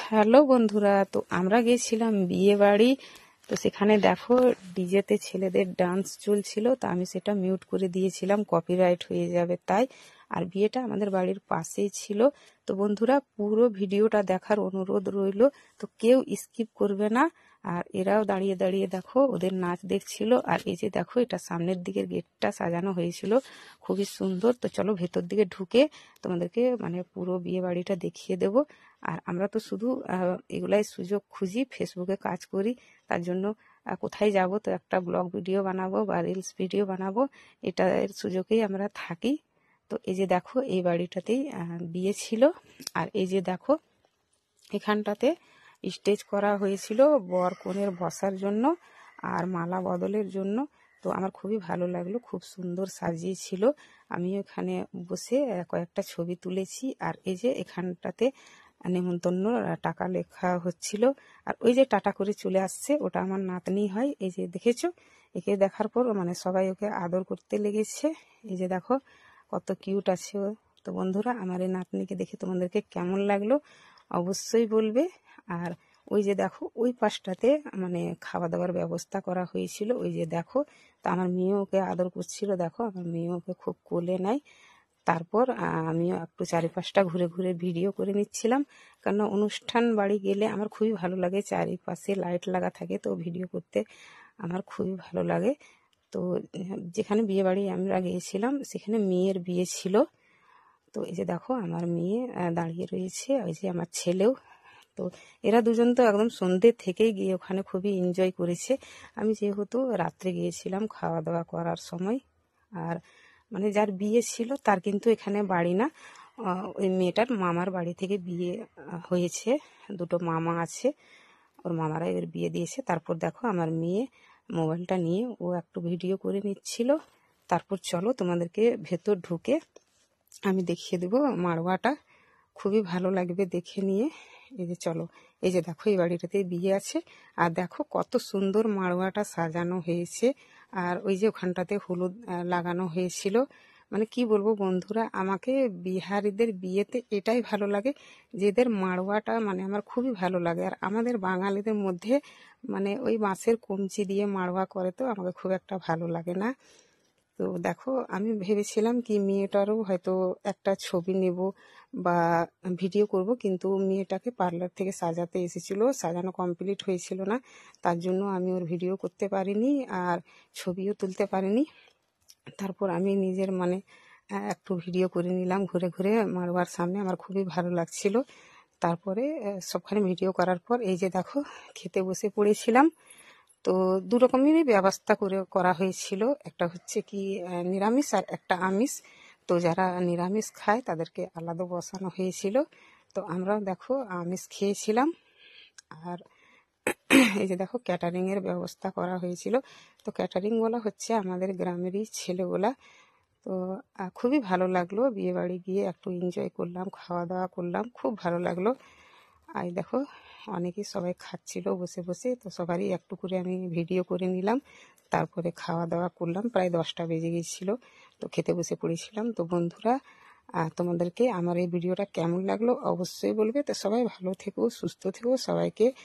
Hello বন্ধুরা, তো আমরা গেছিলাম বিয়ে বাড়ি। তো সেখানে দেখো ডিজেতে ছেলেদের ডান্স চলছিল, তো আমি সেটা মিউট করে দিয়েছিলাম, কপিরাইট হয়ে যাবে তাই। আর বিয়েটা আমাদের বাড়ির পাশেই ছিল। তো বন্ধুরা পুরো ভিডিওটা দেখার অনুরোধ রইল, তো কেউ স্কিপ করবে না। আর এরাও দাঁড়িয়ে দাঁড়িয়ে দেখো ওদের নাচ দেখছিল। আর এই যে দেখো এটা সামনের দিকের গেটটা সাজানো হয়েছিল, খুবই সুন্দর। তো চলো ভেতর দিকে ঢুকে তোমাদেরকে মানে পুরো বিয়ে বাড়িটা দেখিয়ে দেব। আর আমরা তো শুধু এগুলাই সুযোগ খুঁজি, ফেসবুকে কাজ করি, তার জন্য কোথায় যাব তো একটা ব্লগ ভিডিও বানাবো বা রিলস ভিডিও বানাবো, এটার সুযোগেই আমরা থাকি। তো এই যে দেখো এই বাড়িটাতেই বিয়ে ছিল। আর এই যে দেখো এখানটাতে স্টেজ করা হয়েছিল বর কনের বসার জন্য আর মালা বদলের জন্য। তো আমার খুবই ভালো লাগলো, খুব সুন্দর সাজিয়েছিল। আমি এখানে বসে কয়েকটা ছবি তুলেছি। আর এই যে এখানটাতে নেমন্তন্ন টাকা লেখা হচ্ছিল। আর ওই যে টাটা করে চলে আসছে ওটা আমার নাতনি হয়। এই যে দেখেছো, একে দেখার পর মানে সবাই ওকে আদর করতে লেগেছে। এই যে দেখো কত কিউট আছে ও। তো বন্ধুরা আমার এই নাতনিকে দেখে তোমাদেরকে কেমন লাগলো অবশ্যই বলবে। আর ওই যে দেখো ওই পাশটাতে মানে খাওয়া দাওয়ার ব্যবস্থা করা হয়েছিল। ওই যে দেখো, তো আমার মেয়ে ওকে আদর করছিল, দেখো আমার মেয়ে ওকে খুব কোলে নেয়। তারপর আমিও একটু চারিপাশটা ঘুরে ঘুরে ভিডিও করে নিচ্ছিলাম, কারণ অনুষ্ঠান বাড়ি গেলে আমার খুবই ভালো লাগে, চারিপাশে লাইট লাগা থাকে, তো ভিডিও করতে আমার খুবই ভালো লাগে। তো যেখানে বিয়ে বাড়ি আমরা গিয়েছিলাম সেখানে মেয়ের বিয়ে ছিল। তো এই যে দেখো আমার মেয়ে দাঁড়িয়ে রয়েছে, ওই যে আমার ছেলেও। তো এরা দুজন তো একদম সন্ধ্যে থেকেই গিয়ে ওখানে খুবই এনজয় করেছে। আমি যেহেতু রাত্রে গিয়েছিলাম খাওয়া দাওয়া করার সময়। আর মানে যার বিয়ে ছিল তার কিন্তু এখানে বাড়ি না, ওই মেয়েটার মামার বাড়ি থেকে বিয়ে হয়েছে। দুটো মামা আছে, ওর মামারা এর বিয়ে দিয়েছে। তারপর দেখো আমার মেয়ে মোবাইলটা নিয়ে ও একটু ভিডিও করে নিচ্ছিল। তারপর চলো তোমাদেরকে ভেতর ঢুকে আমি দেখিয়ে দেবো মাড়োয়াটা, খুবই ভালো লাগবে দেখে নিয়ে। এই যে চলো, এই যে দেখো এই বাড়িটাতে বিয়ে আছে। আর দেখো কত সুন্দর মাড়োয়াটা সাজানো হয়েছে। আর ওই যে ওখানটাতে হলুদ লাগানো হয়েছিল। মানে কি বলবো বন্ধুরা, আমাকে বিহারিদের বিয়েতে এটাই ভালো লাগে, যেদের মাড়োয়াটা মানে আমার খুবই ভালো লাগে। আর আমাদের বাঙালিদের মধ্যে মানে ওই বাঁশের কঞ্চি দিয়ে মাড়োয়া করে, তো আমাকে খুব একটা ভালো লাগে না। তো দেখো আমি ভেবেছিলাম কি মেয়েটারও হয়তো একটা ছবি নেব বা ভিডিও করব, কিন্তু মেয়েটাকে পার্লার থেকে সাজাতে এসেছিল, সাজানো কমপ্লিট হয়েছিল না, তার জন্য আমি ওর ভিডিও করতে পারিনি আর ছবিও তুলতে পারিনি। তারপর আমি নিজের মানে একটু ভিডিও করে নিলাম ঘুরে ঘুরে মারবার সামনে, আমার খুবই ভালো লাগছিল। তারপরে সবখানে ভিডিও করার পর এই যে দেখো খেতে বসে পড়েছিলাম। তো দু রকমেরই ব্যবস্থা করে করা হয়েছিল, একটা হচ্ছে কি নিরামিষ আর একটা আমিষ। তো যারা নিরামিষ খায় তাদেরকে আলাদা বসানো হয়েছিল। তো আমরা দেখো আমিষ খেয়েছিলাম। আর এই যে দেখো ক্যাটারিংয়ের ব্যবস্থা করা হয়েছিল। তো ক্যাটারিংগুলো হচ্ছে আমাদের গ্রামেরই ছেলেগুলা। তো খুবই ভালো লাগলো, বিয়ে বাড়ি গিয়ে একটু এনজয় করলাম, খাওয়া দাওয়া করলাম, খুব ভালো লাগলো। আর দেখো অনেকেই সবাই খাচ্ছিল বসে বসে, তো সবারই একটু করে আমি ভিডিও করে নিলাম। তারপরে খাওয়া দাওয়া করলাম, প্রায় 10টা বেজে গিয়েছিল, তো খেতে বসে পড়েছিলাম। তো বন্ধুরা তোমাদেরকে আমার এই ভিডিওটা কেমন লাগলো অবশ্যই বলবে। তো সবাই ভালো থেকো, সুস্থ থেকো, সবাইকে